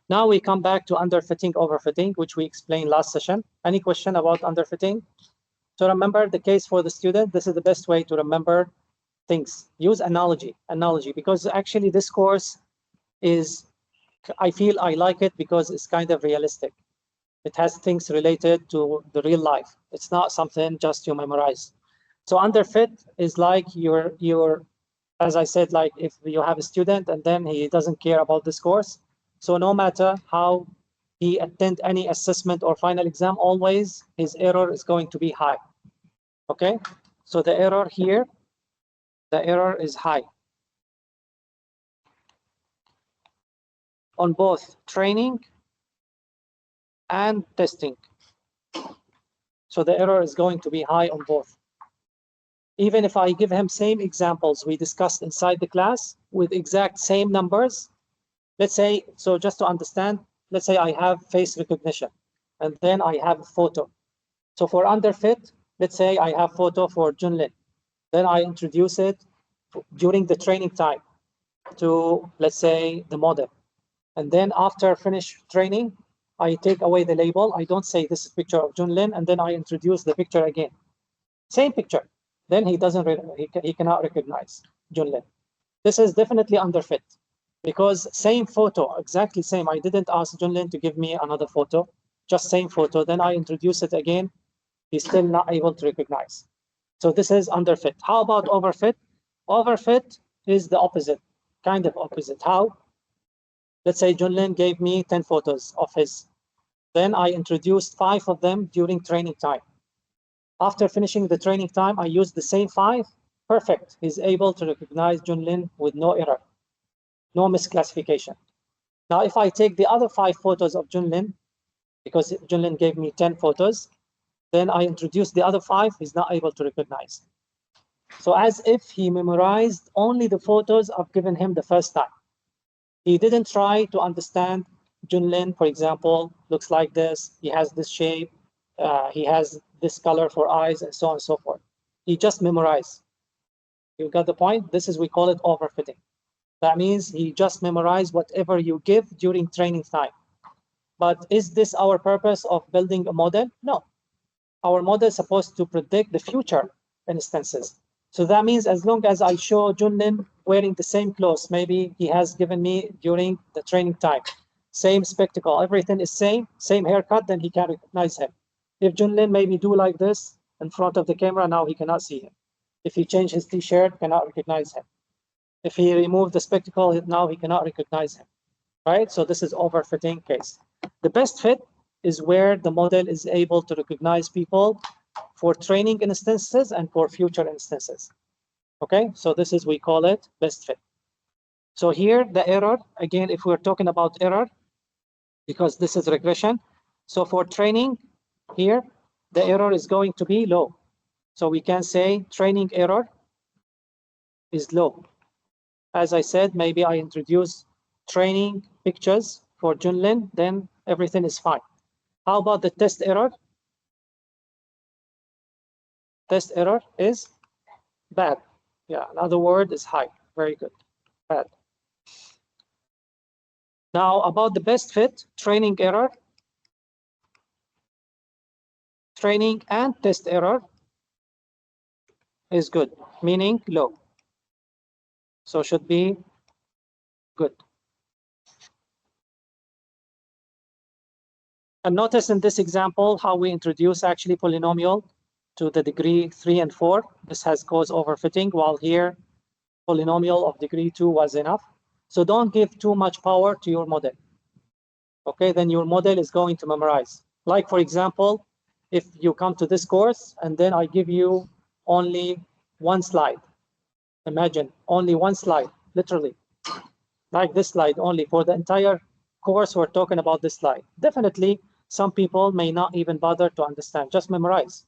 Now we come back to underfitting, overfitting, which we explained last session. Any question about underfitting? So remember the case for the student. This is the best way to remember things. Use analogy, because actually this course is, I feel I like it because it's kind of realistic. It has things related to the real life. It's not something just you memorize. So underfit is like your, as I said, like if you have a student and then he doesn't care about this course, so no matter how he attend any assessment or final exam, always his error is going to be high. Okay, so the error here, the error is high on both training and testing. So the error is going to be high on both. Even if I give him same examples we discussed inside the class with exact same numbers, let's say, so just to understand, let's say I have face recognition and then I have a photo. So for underfit, let's say I have photo for Junlin. Then I introduce it during the training time to, let's say, the model. And then after finish training, I take away the label. I don't say this is picture of Junlin, and then I introduce the picture again. Same picture. Then he doesn't, he cannot recognize Junlin. This is definitely underfit because same photo, exactly same. I didn't ask Junlin to give me another photo, just same photo. Then I introduce it again. He's still not able to recognize. So this is underfit. How about overfit? Overfit is the opposite, kind of opposite. How? Let's say Junlin gave me 10 photos of his. Then I introduced 5 of them during training time. After finishing the training time, I used the same 5. Perfect. He's able to recognize Junlin with no error, no misclassification. Now, if I take the other 5 photos of Junlin, because Junlin gave me 10 photos, then I introduce the other 5, he's not able to recognize. So as if he memorized only the photos I've given him the first time. He didn't try to understand Junlin, for example, looks like this, he has this shape, he has this color for eyes, and so on and so forth. He just memorized. You got the point? This is, we call it overfitting. That means he just memorized whatever you give during training time. But is this our purpose of building a model? No. Our model is supposed to predict the future instances. So that means as long as I show Junlin wearing the same clothes, maybe he has given me during the training time, same spectacle, everything is same haircut, then he can recognize him. If Junlin maybe do like this in front of the camera, now he cannot see him. If he change his t-shirt, cannot recognize him. If he remove the spectacle, now he cannot recognize him, right? So this is overfitting case. The best fit is where the model is able to recognize people for training instances and for future instances. Okay, so this is, we call it best fit. So here the error, again, if we're talking about error, because this is regression, so for training here, the error is going to be low. So we can say training error is low. As I said, maybe I introduce training pictures for Junlin, then everything is fine. How about the test error? Test error is bad. Yeah, another word is high. Very good. Bad. Now about the best fit, training error. Training and test error is good, meaning low. So should be good. And notice in this example how we introduce actually polynomial to the degree 3 and 4. This has caused overfitting, while here polynomial of degree 2 was enough. So don't give too much power to your model. Okay, then your model is going to memorize. Like for example, if you come to this course and then I give you only one slide. Imagine only one slide, literally. Like this slide only for the entire course, we're talking about this slide. Definitely, some people may not even bother to understand, just memorize.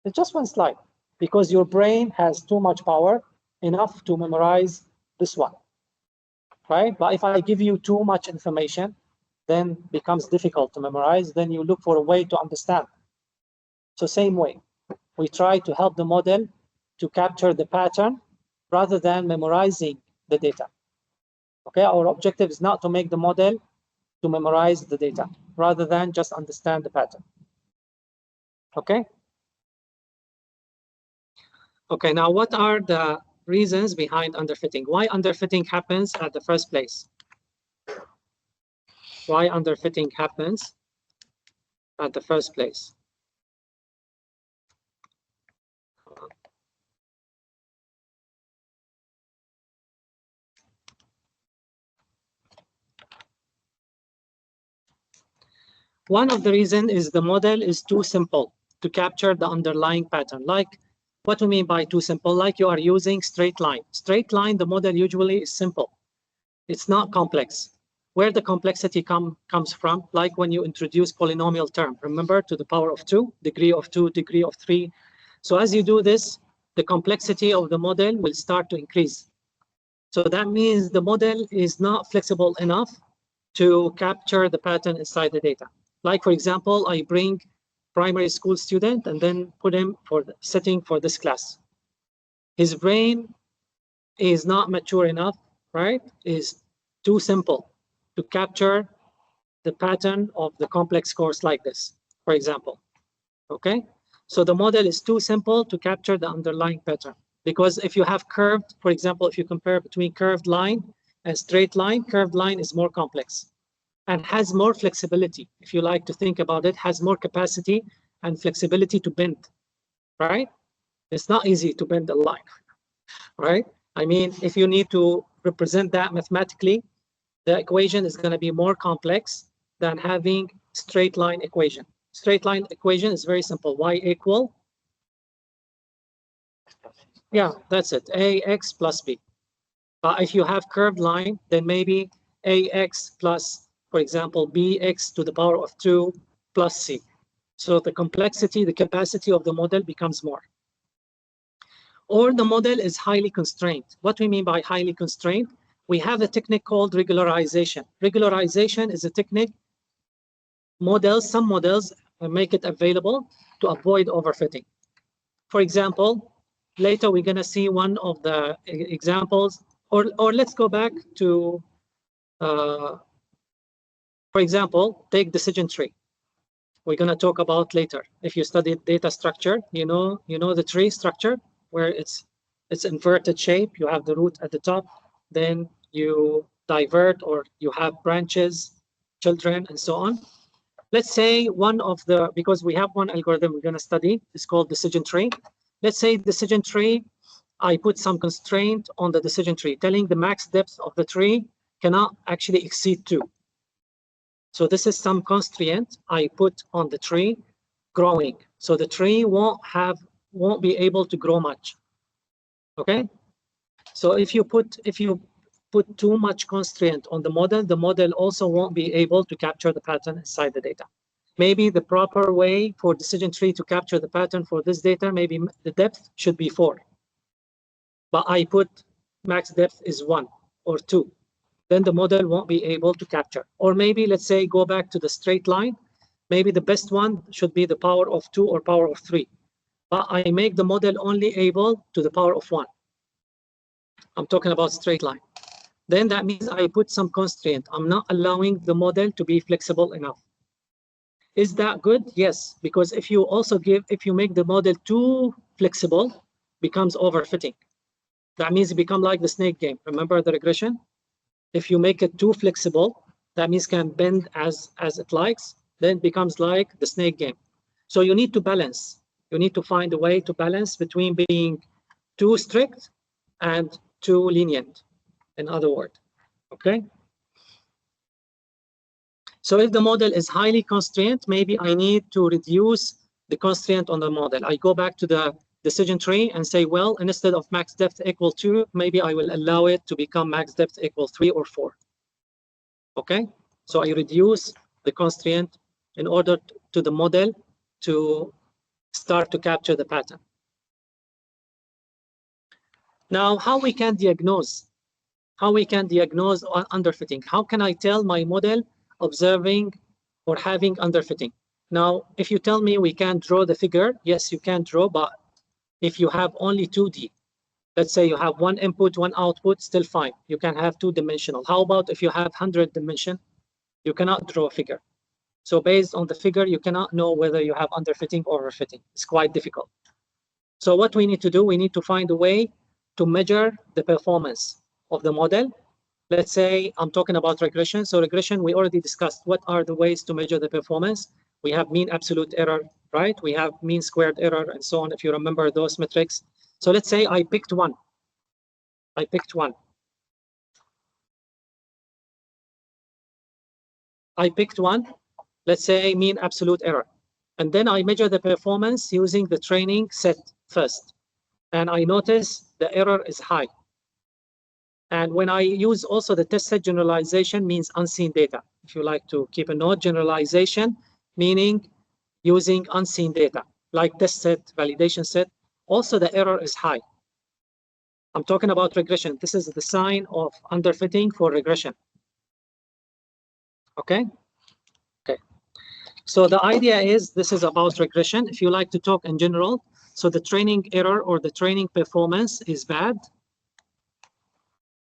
It's just one slide because your brain has too much power, enough to memorize this one, right? But if I give you too much information, then becomes difficult to memorize, then you look for a way to understand. So same way, we try to help the model to capture the pattern rather than memorizing the data. Okay, our objective is not to make the model to memorize the data rather than just understand the pattern. Okay? Okay, now what are the reasons behind underfitting? Why underfitting happens at the first place? Why underfitting happens at the first place? One of the reasons is the model is too simple to capture the underlying pattern. Like, what we mean by too simple? Like you are using straight line. Straight line, the model usually is simple. It's not complex. Where the complexity comes from, like when you introduce polynomial term, remember, to the power of 2, degree of 2, degree of 3. So as you do this, the complexity of the model will start to increase. So that means the model is not flexible enough to capture the pattern inside the data. Like, for example, I bring primary school student and then put him for the setting for this class. His brain is not mature enough, right? Is too simple to capture the pattern of the complex course like this, for example. Okay? So the model is too simple to capture the underlying pattern. Because if you have curved, for example, if you compare between curved line and straight line, curved line is more complex and has more flexibility. If you like to think about it, has more capacity and flexibility to bend, right? It's not easy to bend a line, right? I mean, if you need to represent that mathematically, the equation is going to be more complex than having straight line equation. Straight line equation is very simple. Y equal, yeah, that's it, ax plus b. But if you have curved line, then maybe ax plus, for example, bx to the power of 2 plus c. So the complexity, the capacity of the model becomes more. Or the model is highly constrained. What we mean by highly constrained, we have a technique called regularization. Regularization is a technique, some models make it available to avoid overfitting. For example, later we're going to see one of the examples, or let's go back to, for example, take decision tree. We're going to talk about later. If you study data structure, you know the tree structure where it's inverted shape. You have the root at the top, then you divert or you have branches, children, and so on. Let's say because we have one algorithm we're going to study, it's called decision tree. Let's say decision tree, I put some constraint on the decision tree, telling the max depth of the tree cannot actually exceed 2. So this is some constraint I put on the tree growing. So the tree won't be able to grow much. Okay? So if you put too much constraint on the model also won't be able to capture the pattern inside the data. Maybe the proper way for decision tree to capture the pattern for this data, maybe the depth should be 4. But I put max depth is 1 or 2. Then the model won't be able to capture. Or maybe, let's say, go back to the straight line. Maybe the best one should be the power of 2 or power of 3. But I make the model only able to the power of 1. I'm talking about straight line. Then that means I put some constraint. I'm not allowing the model to be flexible enough. Is that good? Yes, because if you make the model too flexible, becomes overfitting. That means it becomes like the snake game. Remember the regression? If you make it too flexible, that means can bend as it likes, then it becomes like the snake game. So you need to balance. You need to find a way to balance between being too strict and too lenient, in other words. Okay? So if the model is highly constrained, maybe I need to reduce the constraint on the model. I go back to the decision tree and say, well, instead of max depth equal 2, maybe I will allow it to become max depth equal 3 or 4. Okay? So I reduce the constraint in order to the model to start to capture the pattern. Now, how we can diagnose? How we can diagnose underfitting? How can I tell my model observing or having underfitting? Now, if you tell me we can't draw the figure, yes, you can draw, but if you have only 2D, let's say you have one input, one output, still fine. You can have 2-dimensional. How about if you have 100 dimension? You cannot draw a figure. So based on the figure, you cannot know whether you have underfitting or overfitting. It's quite difficult. So what we need to do, we need to find a way to measure the performance of the model. Let's say I'm talking about regression. So regression, we already discussed what are the ways to measure the performance. We have mean absolute error, right? We have mean squared error and so on, if you remember those metrics. So let's say I picked one. I picked one. I picked one, let's say mean absolute error. And then I measure the performance using the training set first. And I notice the error is high. And when I use also the test set, generalization means unseen data. If you like to keep a note, generalization meaning using unseen data, like test set, validation set. Also, the error is high. I'm talking about regression. This is the sign of underfitting for regression. Okay? Okay. So the idea is this is about regression. If you like to talk in general, so the training error or the training performance is bad,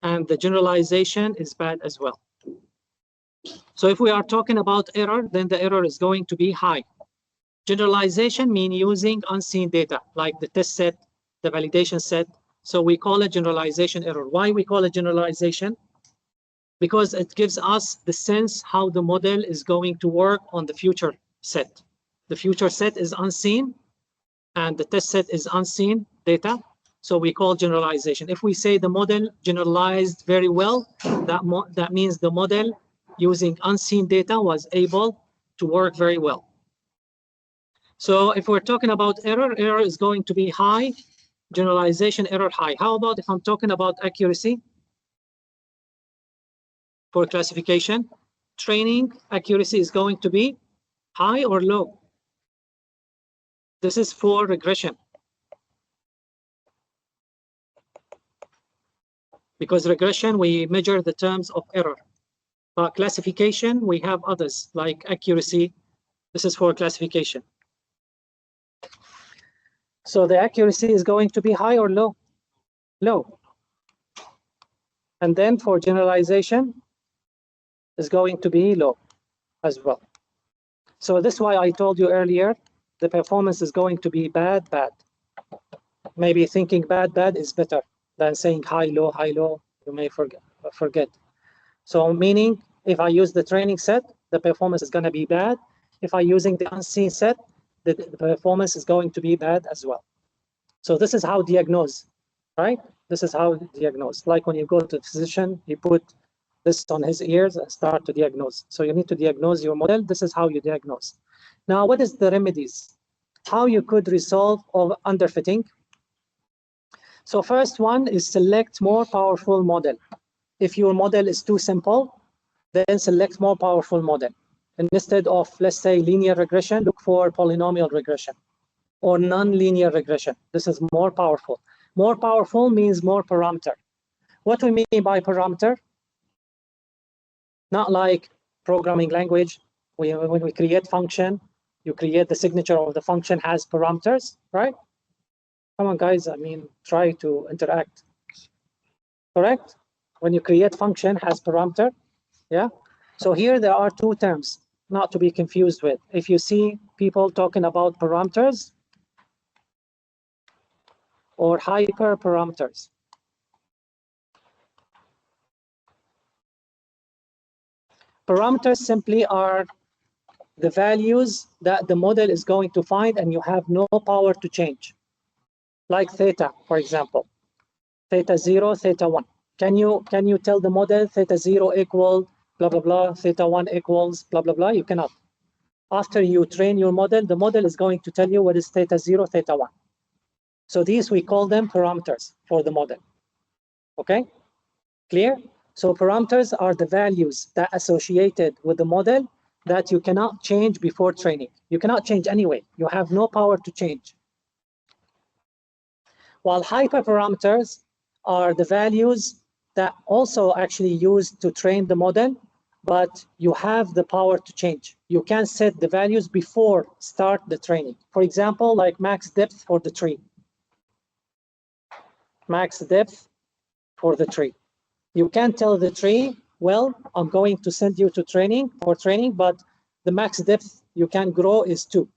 and the generalization is bad as well. So if we are talking about error, then the error is going to be high. Generalization means using unseen data, like the test set, the validation set. So we call it generalization error. Why we call it generalization? Because it gives us the sense how the model is going to work on the future set. The future set is unseen, and the test set is unseen data. So we call generalization. If we say the model generalized very well, that means the model using unseen data was able to work very well. So if we're talking about error, error is going to be high, generalization error high. How about if I'm talking about accuracy for classification? Training accuracy is going to be high or low? This is for regression. Because regression, we measure the terms of error. But classification, we have others like accuracy. This is for classification. So the accuracy is going to be high or low? Low. And then for generalization, is going to be low as well. So this is why I told you earlier, the performance is going to be bad, bad. Maybe thinking bad, bad is better than saying high, low, you may forget. So meaning, if I use the training set, the performance is going to be bad. If I'm using the unseen set, the performance is going to be bad as well. So this is how diagnose, right? This is how diagnose. Like when you go to the physician, you put this on his ears and start to diagnose. So you need to diagnose your model. This is how you diagnose. Now, what is the remedies? How you could resolve underfitting? So first one is select more powerful model. If your model is too simple, then select more powerful model. And instead of, let's say, linear regression, look for polynomial regression or non-linear regression. This is more powerful. More powerful means more parameter. What we mean by parameter? Not like programming language. When we create function, you create the signature of the function has parameters, right? Come on, guys. I mean, try to interact. Correct? When you create function has parameter, yeah? So here there are two terms, not to be confused with. If you see people talking about parameters or hyperparameters. Parameters simply are the values that the model is going to find and you have no power to change. Like theta, for example. Theta 0, theta 1. Can you tell the model theta 0 equal blah, blah, blah, theta 1 equals blah, blah, blah? You cannot. After you train your model, the model is going to tell you what is theta 0, theta 1. So these, we call them parameters for the model. Okay? Clear? So parameters are the values that are associated with the model that you cannot change before training. You cannot change anyway. You have no power to change. While hyperparameters are the values that also actually used to train the model, but you have the power to change. You can set the values before start the training. For example, like max depth for the tree. Max depth for the tree. You can tell the tree well, I'm going to send you to training, but the max depth you can grow is 2.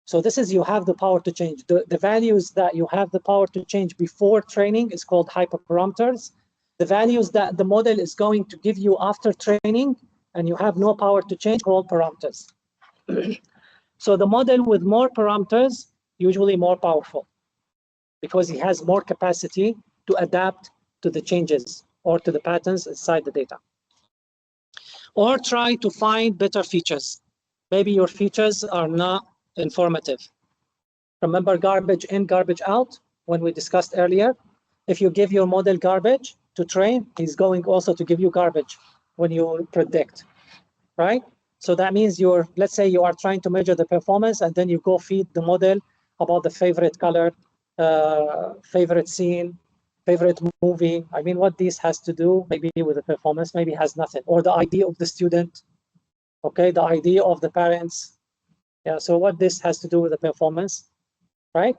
So this is, you have the power to change. The values that you have the power to change before training is called hyperparameters. The values that the model is going to give you after training and you have no power to change, called parameters. So the model with more parameters, usually more powerful, because he has more capacity to adapt to the changes or to the patterns inside the data. Or try to find better features. Maybe your features are not informative. Remember garbage in, garbage out, when we discussed earlier? If you give your model garbage to train, he's going also to give you garbage when you predict, right? So that means let's say you are trying to measure the performance, and then you go feed the model about the favorite color, favorite scene, favorite movie. I mean, what this has to do maybe with the performance, maybe has nothing. Or the ID of the student, okay, the ID of the parents. Yeah, so what this has to do with the performance, right?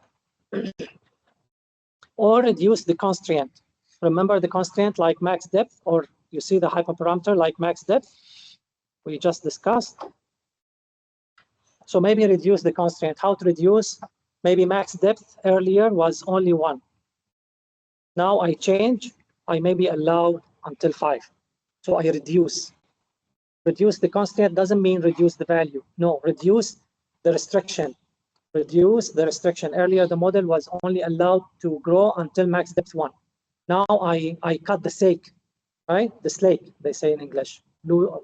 Or reduce the constraint. Remember the constraint like max depth, or you see the hyperparameter like max depth we just discussed. So maybe reduce the constraint. How to reduce? Maybe max depth earlier was only 1. Now I change, I maybe allow until 5. So I reduce. Reduce the constraint doesn't mean reduce the value. No, reduce the restriction. Reduce the restriction. Earlier, the model was only allowed to grow until max depth 1. Now I cut the sake, right? The slake, they say in English.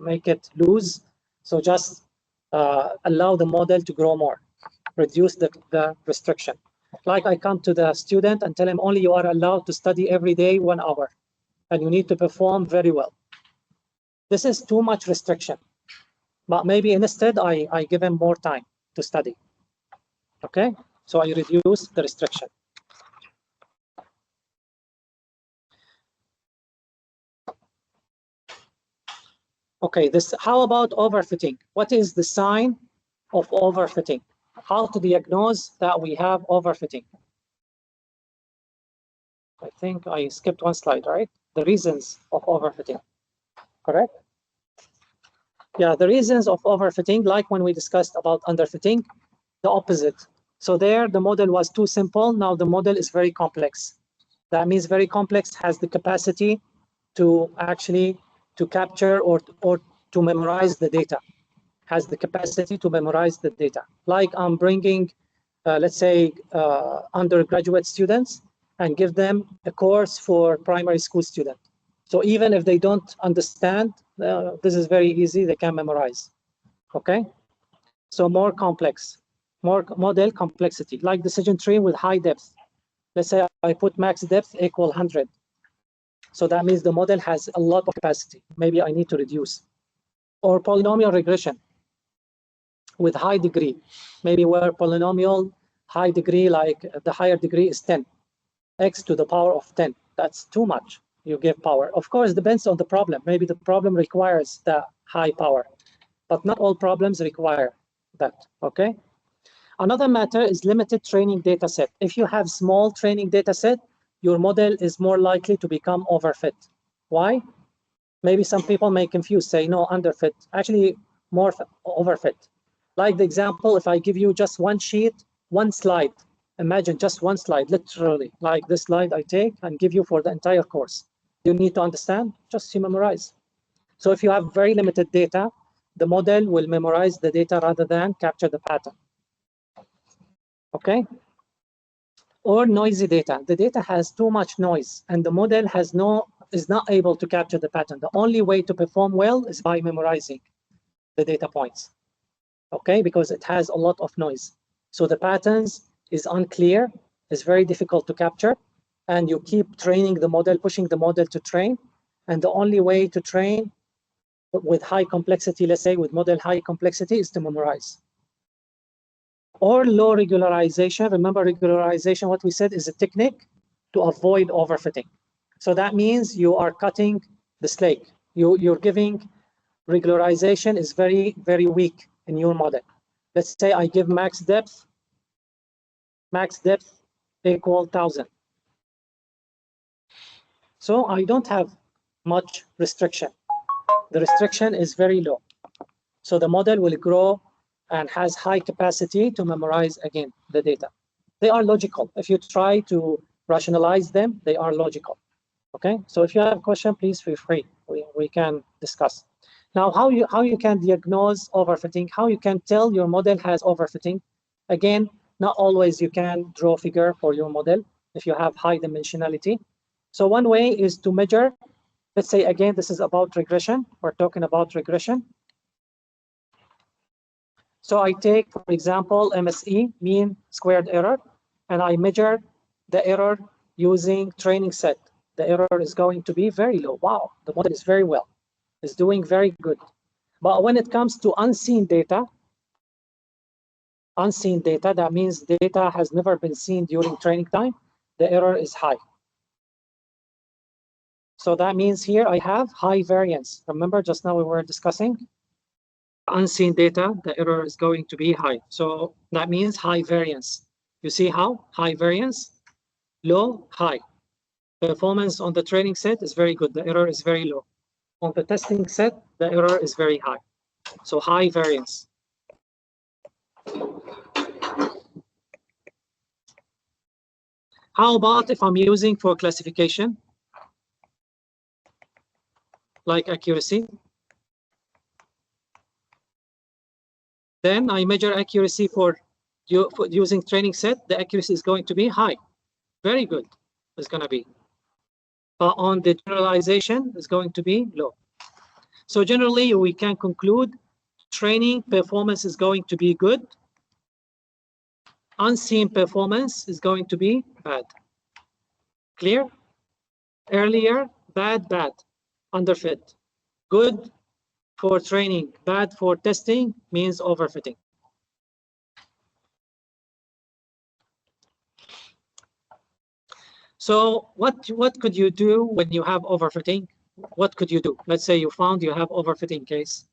Make it loose. So just allow the model to grow more. Reduce the restriction. Like I come to the student and tell him only you are allowed to study every day 1 hour, and you need to perform very well. This is too much restriction. But maybe instead I give him more time to study. Okay, so I reduce the restriction. Okay, how about overfitting? What is the sign of overfitting? How to diagnose that we have overfitting? I think I skipped one slide, right? The reasons of overfitting, correct? Yeah, the reasons of overfitting, like when we discussed about underfitting, the opposite. So there, the model was too simple. Now the model is very complex. That means very complex has the capacity to actually to capture or to memorize the data, has the capacity to memorize the data. Like I'm bringing, let's say, undergraduate students and give them a course for primary school students. So even if they don't understand, this is very easy, they can memorize, okay? So more complex, more model complexity, like decision tree with high depth. Let's say I put max depth equal 100. So that means the model has a lot of capacity. Maybe I need to reduce. Or polynomial regression with high degree. Maybe where polynomial high degree, like the higher degree is 10. X to the power of 10. That's too much. You give power. Of course, depends on the problem. Maybe the problem requires the high power, but not all problems require that, okay? Another matter is limited training data set. If you have small training data set, your model is more likely to become overfit. Why? Maybe some people may confuse, say, no, underfit, actually more overfit. Like the example, if I give you just one sheet, one slide, imagine just one slide, literally, like this slide I take and give you for the entire course. You need to understand, just to memorize. So if you have very limited data, the model will memorize the data rather than capture the pattern. Okay? Or noisy data. The data has too much noise and the model is not able to capture the pattern. The only way to perform well is by memorizing the data points. Okay, because it has a lot of noise. So the patterns is unclear, is very difficult to capture, and you keep training the model, pushing the model to train. And the only way to train with high complexity, let's say with model high complexity, is to memorize. Or low regularization. Remember regularization, what we said is a technique to avoid overfitting. So that means you are cutting the slake. You're giving regularization is very, very weak in your model. Let's say I give max depth equal 1000. So I don't have much restriction. The restriction is very low. So the model will grow and has high capacity to memorize, again, the data. They are logical. If you try to rationalize them, they are logical. Okay, so if you have a question, please feel free. We can discuss. Now, how you can diagnose overfitting, how you can tell your model has overfitting. Again, not always you can draw a figure for your model if you have high dimensionality. So one way is to measure. Let's say, again, this is about regression. We're talking about regression. So I take, for example, MSE, mean squared error, and I measure the error using training set. The error is going to be very low. Wow, the model is very well. It's doing very good. But when it comes to unseen data, that means data has never been seen during training time, the error is high. So that means here I have high variance. Remember just now we were discussing unseen data, the error is going to be high. So that means high variance. You see how? High variance, low, high. Performance on the training set is very good. The error is very low. On the testing set, the error is very high. So high variance. How about if I'm using for classification, like accuracy? Then I measure accuracy for using training set. The accuracy is going to be high. Very good. It's going to be. But on the generalization, it's going to be low. So generally, we can conclude training performance is going to be good. Unseen performance is going to be bad. Clear? Earlier, bad, underfit. Good for training, bad for testing means overfitting. So what could you do when you have overfitting? What could you do? Let's say you found you have overfitting case.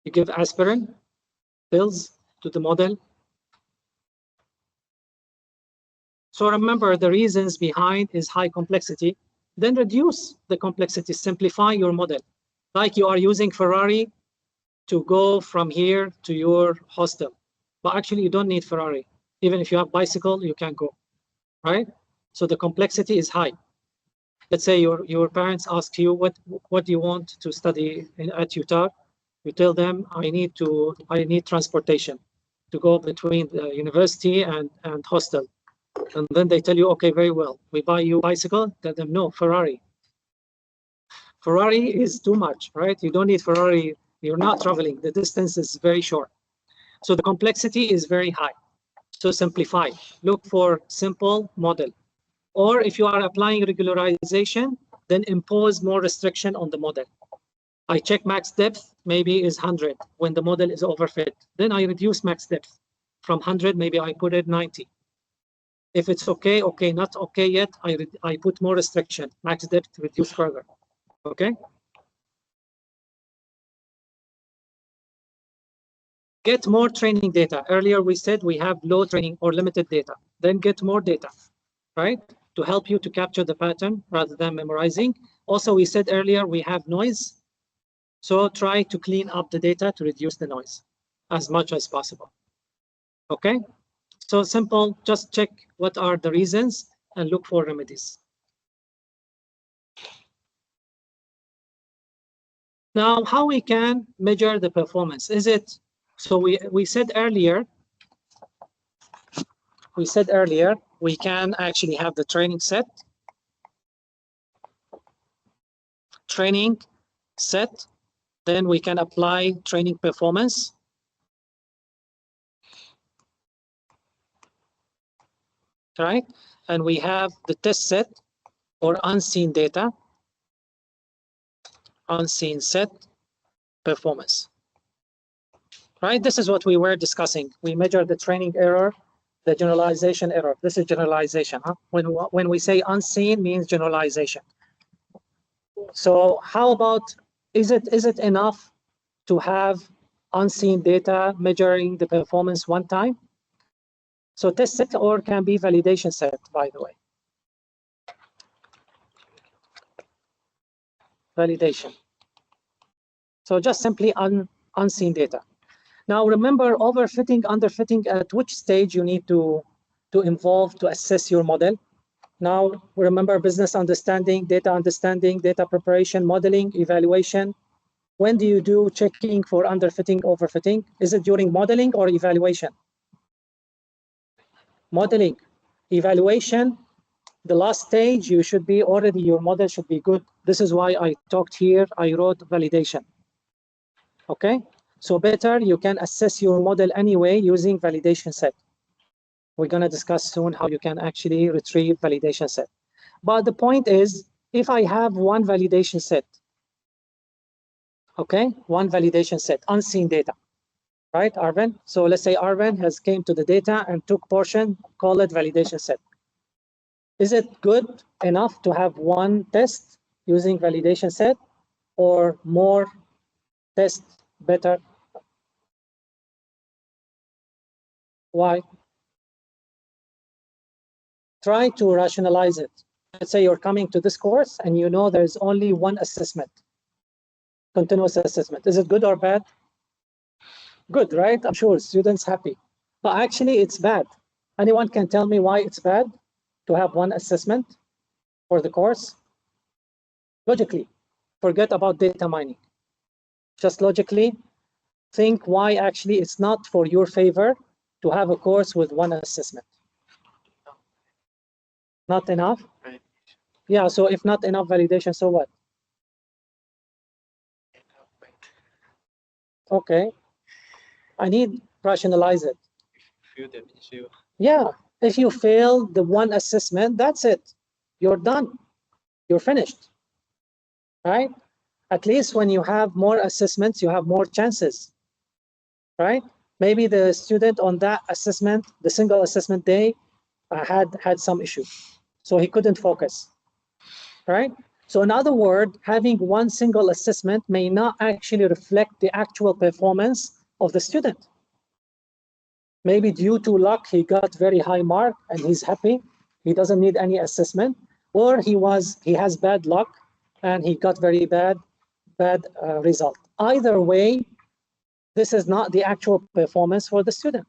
You give aspirin pills to the model. So remember, the reasons behind is high complexity. Then reduce the complexity, simplify your model. Like you are using Ferrari to go from here to your hostel. But actually, you don't need Ferrari. Even if you have bicycle, you can go, right? So the complexity is high. Let's say your parents ask you, what do you want to study at Utah? You tell them, I need transportation to go between the university and hostel. And then they tell you, okay, very well. We buy you a bicycle. Tell them, no, Ferrari. Ferrari is too much, right? You don't need Ferrari. You're not traveling. The distance is very short. So the complexity is very high. So simplify. Look for simple model. Or if you are applying regularization, then impose more restriction on the model. I check max depth, maybe is 100 when the model is overfit. Then I reduce max depth. From 100, maybe I put it 90. If it's okay, okay, not okay yet, I put more restriction, max depth, reduce further, okay? Get more training data. Earlier we said we have low training or limited data. Then get more data, right? To help you to capture the pattern rather than memorizing. Also, we said earlier we have noise. So try to clean up the data to reduce the noise as much as possible, okay? So simple, just check what are the reasons and look for remedies. Now, how we can measure the performance? Is it, so we said earlier, we can actually have the training set. Then we can apply training performance. Right? And we have the test set or unseen data, unseen set performance. Right? This is what we were discussing. We measure the training error, the generalization error. This is generalization. Huh? When we say unseen means generalization. So how about, is it enough to have unseen data measuring the performance one time? So test set or can be validation set, by the way. validation. So just simply unseen data. Now remember, overfitting, underfitting, at which stage you need to involve to assess your model. Now remember, business understanding, data preparation, modeling, evaluation. When do you do checking for underfitting, overfitting? Is it during modeling or evaluation? Modeling. Evaluation, the last stage, you should be already, your model should be good. This is why I talked here, I wrote validation. Okay, so better you can assess your model anyway using validation set. We're going to discuss soon how you can actually retrieve validation set. But the point is, if I have one validation set, okay, one validation set, unseen data, right, Arvin? So let's say Arvin has came to the data and took portion, call it validation set. Is it good enough to have one test using validation set, or more tests better? Why? Try to rationalize it. Let's say you're coming to this course and you know there's only one assessment, continuous assessment. Is it good or bad? Good, right? I'm sure students happy. But actually it's bad. Anyone can tell me why it's bad to have one assessment for the course? Logically, forget about data mining. Just logically think why actually it's not for your favor to have a course with one assessment. Not enough? Yeah, so if not enough validation, so what? Okay, I need rationalize it. Yeah, if you fail the one assessment, that's it. You're done. You're finished, right? At least when you have more assessments, you have more chances, right? Maybe the student on that assessment, the single assessment day, had some issue, so he couldn't focus, right? So in other words, having one single assessment may not actually reflect the actual performance of the student. Maybe due to luck, he got very high mark and he's happy. He doesn't need any assessment, or he has bad luck and he got very bad result. Either way, this is not the actual performance for the student.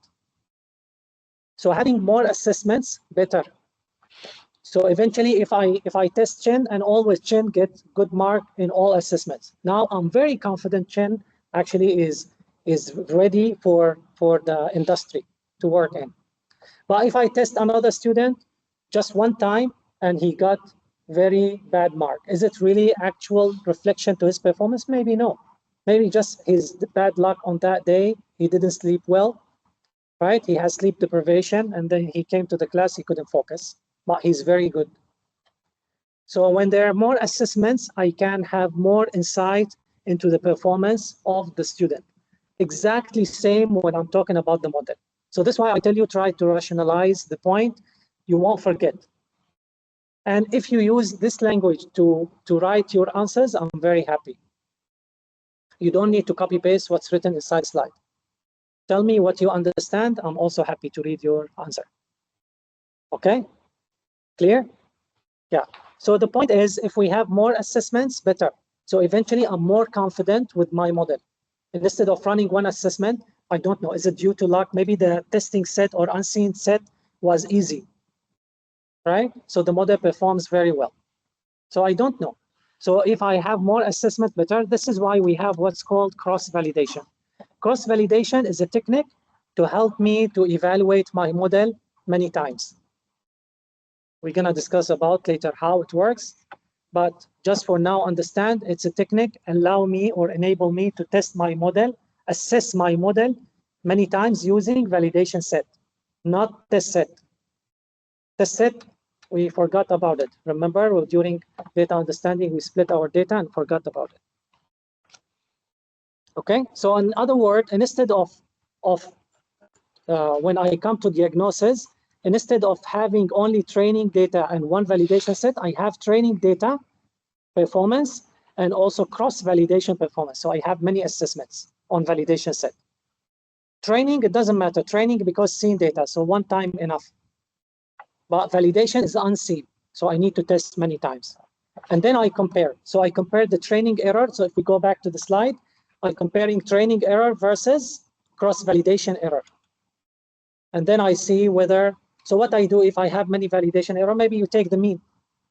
So having more assessments, better. So eventually, if I test Chen and always Chen gets good mark in all assessments, now I'm very confident Chen actually is ready for the industry to work in. But if I test another student just one time and he got very bad mark, is it really actual reflection to his performance? Maybe no. Maybe just his bad luck on that day, he didn't sleep well, right? He has sleep deprivation, and then he came to the class, he couldn't focus, but he's very good. So when there are more assessments, I can have more insight into the performance of the student. Exactly same when I'm talking about the model. So that's why I tell you, try to rationalize the point. You won't forget. And if you use this language to write your answers, I'm very happy. You don't need to copy paste what's written inside slide. Tell me what you understand. I'm also happy to read your answer. Okay, clear? Yeah, so the point is, if we have more assessments, better. So eventually I'm more confident with my model. And instead of running one assessment, I don't know, is it due to luck? Maybe the testing set or unseen set was easy, right? So the model performs very well. So I don't know. So if I have more assessment, better. This is why we have what's called cross-validation. Cross-validation is a technique to help me to evaluate my model many times. We're going to discuss about later how it works, but just for now, understand it's a technique allow me or enable me to test my model, assess my model many times using validation set, not test set. Test set, we forgot about it. Remember, during data understanding, we split our data and forgot about it. Okay, so in other words, instead of when I come to diagnosis, instead of having only training data and one validation set, I have training data, performance, and also cross-validation performance. So I have many assessments on validation set. Training, it doesn't matter. Training because seen data, so one time enough. But validation is unseen, so I need to test many times. And then I compare. So I compare the training error. So if we go back to the slide, I'm comparing training error versus cross-validation error. And then I see whether, so what I do if I have many validation error, maybe you take the mean.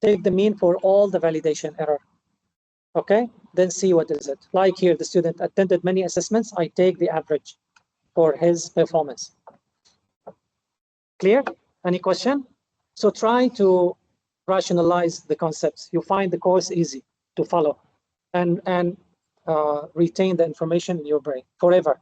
Take the mean for all the validation error. Okay, then see what is it. Like here, the student attended many assessments. I take the average for his performance. Clear? Any question? So try to rationalize the concepts. You find the course easy to follow and retain the information in your brain forever.